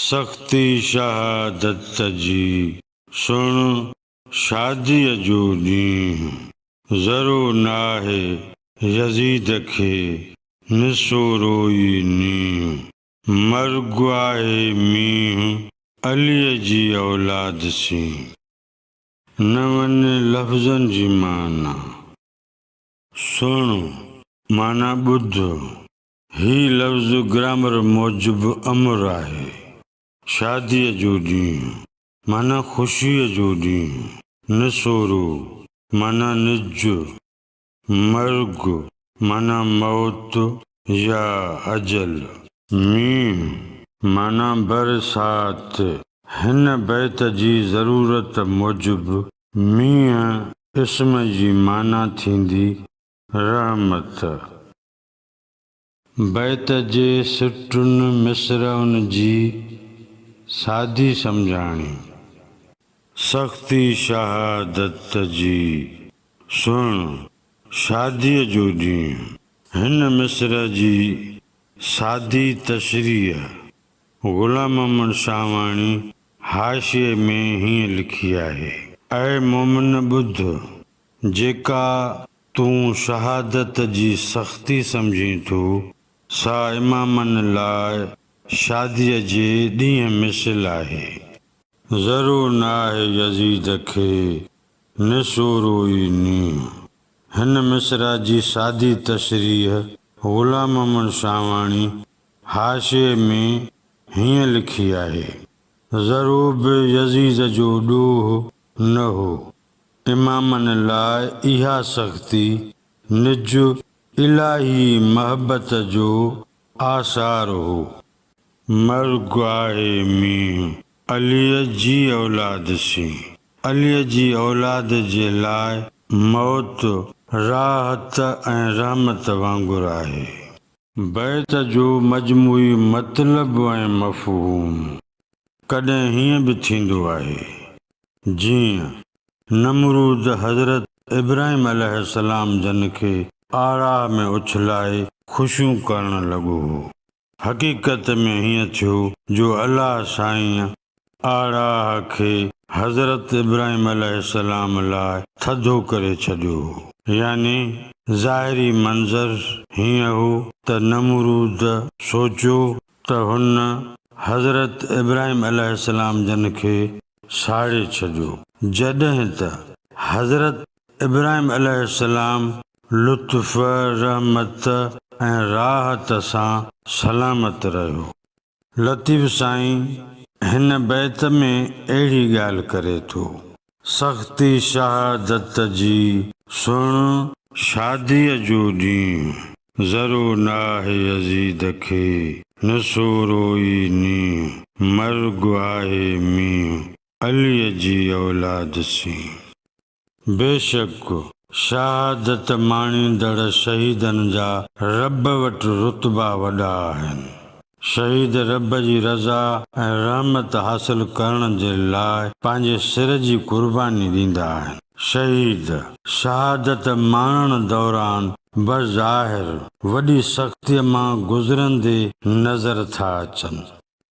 सख़्ती शहादत जी सुण शादीअ जो ॾींहुं ज़रो नाहे यज़ीद खे निसो रोई नींहुं मर्गु आहे मींहुं अलीअ जी औलाद सी न वञे लफ़्ज़नि जी माना सुण माना ॿुध ही लफ़्ज़ ग्रामर मूजिबि अमर आहे शादीअ जो ॾींहुं माना ख़ुशीअ जो ॾींहुं निसोरो माना निज मर्ग माना मौत या अजल मींहुं माना बरसात हिन बैत जी ज़रूरत मूजिबि मींहुं इस्म जी माना थींदी रहमत बैत जे सिटुनि मिसरनि जी सादी सम्झाणी सख़्ती शहादत जी सुण शादीअ जो ॾींहुं हिन मिसर जी सादी तशरीह ग़ुलाम मोहम्मद शाहवाणी हाशिए में हीअं लिखी आहे ऐं मोमिन ॿुध जेका तूं शहादत जी सख़्ती सम्झीं थो सा इमामनि लाइ शादीअ जे ॾींहुं मिसल आहे ज़रो नाहे यज़ीद खे निसो रोई नींहुं हिन मिसरा जी सादी तशरीह ग़ुलाम मोहम्मद शाहवाणी हाशिए में हीअं लिखी आहे ज़रो बि यज़ीद जो ॾोह न हो इमामनि लाइ इहा सख़्ती निज इलाही महबत जो आसार हो मर्गु आहे मींहुं अलीअ जी औलाद सी अलीअ जी औलाद जे लाइ मौत राहत ऐं रहमत वांगुरु आहे बैत जो मजमूई मतिलब ऐं मफ़हूम कॾहिं हीअं बि थींदो आहे जीअं नमरूद हज़रत इब्राहिम अलैहिस्सलाम जन खे आराह में उछलाए ख़ुशियूं करणु लॻो हो हक़ीक़त में हीअं थियो जो अलाह साईं आराह खे हज़रत इब्राहिम अलैहिस्सलाम लाइ थधो करे छॾियो हो यानी ज़ाहिरी मंज़र हीअं हो त नमरूद सोचियो त हुन हज़रत इब्राहिम अलैहिस्सलाम जन खे साड़े छॾियो जॾहिं त हज़रत इब्राहिम अलैहिस्सलाम लुत्फ़ रहमत ऐं राहत सां सलामत रहियो लतीफ़ साईं हिन बैत में अहिड़ी ॻाल्हि करे थो सख़्ती शहादत जी सुण शादीअ जो ॾींहुं ज़रो नाहे यज़ीद खे निसो रोई नींहुं मर्गु आहे मींहुं अलीअ जी औलाद सी बेशक शहादत माणींदड़ शहीदनि जा रब वटि रुतबा वॾा आहिनि शहीद रब जी रज़ा ऐं रहमत हासिल करण जे लाइ पंहिंजे सिर जी क़ुर्बानी ॾींदा आहिनि शहीद शहादत माणण दौरान बज़ाहिर वॾी सख़्तीअ मां गुज़रंदे नज़र था अचनि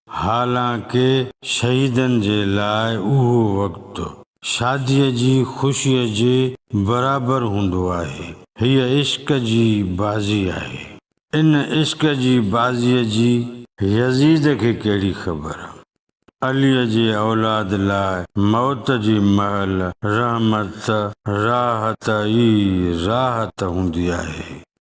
हालांकि शहीदनि जे लाइ उहो वक़्तु शादीअ जी ख़ुशीअ जे बराबरि हूंदो आहे हीअ इश्क जी बाज़ी आहे इन इश्क जी बाज़ीअ जी यज़ीद खे कहिड़ी ख़बर अलीअ जी औलाद लाइ मौत जी महल रहमत राहत ई राहत हूंदी आहे